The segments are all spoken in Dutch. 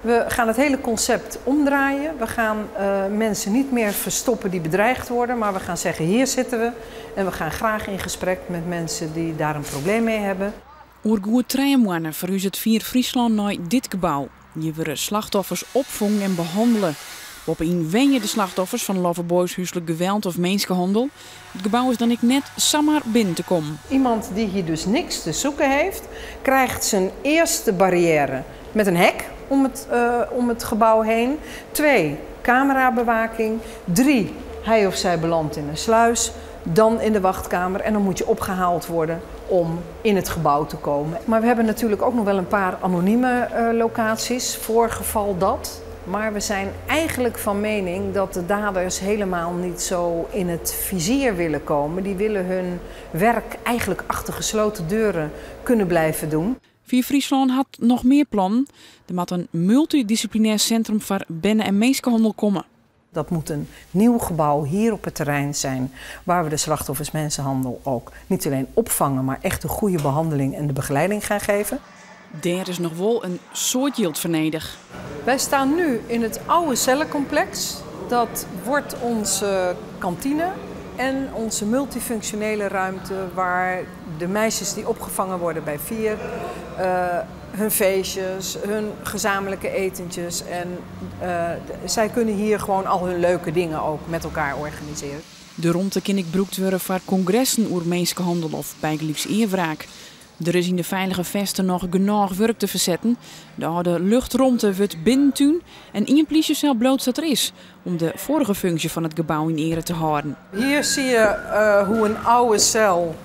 We gaan het hele concept omdraaien. We gaan mensen niet meer verstoppen die bedreigd worden, maar we gaan zeggen hier zitten we. En we gaan graag in gesprek met mensen die daar een probleem mee hebben. Oer goed 3 maanden verhuist Vier Friesland naar dit gebouw. Hier worden slachtoffers opvangen en behandelen. Op een wen je de slachtoffers van loverboys, huiselijk geweld of mensenhandel. Het gebouw is dan net zomaar binnen te komen. Iemand die hier dus niks te zoeken heeft, krijgt zijn eerste barrière met een hek om het gebouw heen. 2, camerabewaking. 3, hij of zij belandt in een sluis. Dan in de wachtkamer en dan moet je opgehaald worden om in het gebouw te komen. Maar we hebben natuurlijk ook nog wel een paar anonieme locaties voor geval dat. Maar we zijn eigenlijk van mening dat de daders helemaal niet zo in het vizier willen komen. Die willen hun werk eigenlijk achter gesloten deuren kunnen blijven doen. Vier Friesland had nog meer plannen. Er moet een multidisciplinair centrum voor benne- en mensenhandel komen. Dat moet een nieuw gebouw hier op het terrein zijn, waar we de slachtoffers mensenhandel ook niet alleen opvangen, maar echt de goede behandeling en de begeleiding gaan geven. Daar is nog wel een soort yield vernedig. Wij staan nu in het oude cellencomplex. Dat wordt onze kantine en onze multifunctionele ruimte waar de meisjes die opgevangen worden bij Vier hun feestjes, hun gezamenlijke etentjes en zij kunnen hier gewoon al hun leuke dingen ook met elkaar organiseren. De ruimte kan ik gebruikt worden voor congressen over mensenhandel of bijgelijks eerwraak. Er is in de veilige vesten nog genoeg werk te verzetten. De oude luchtruimte wordt binnentuin en één politiecel bloot dat er is om de vorige functie van het gebouw in ere te houden. Hier zie je hoe een oude cel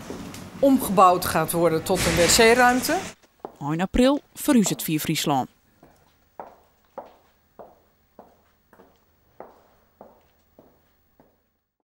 omgebouwd gaat worden tot een wc-ruimte. In april verhuist het Vier Friesland.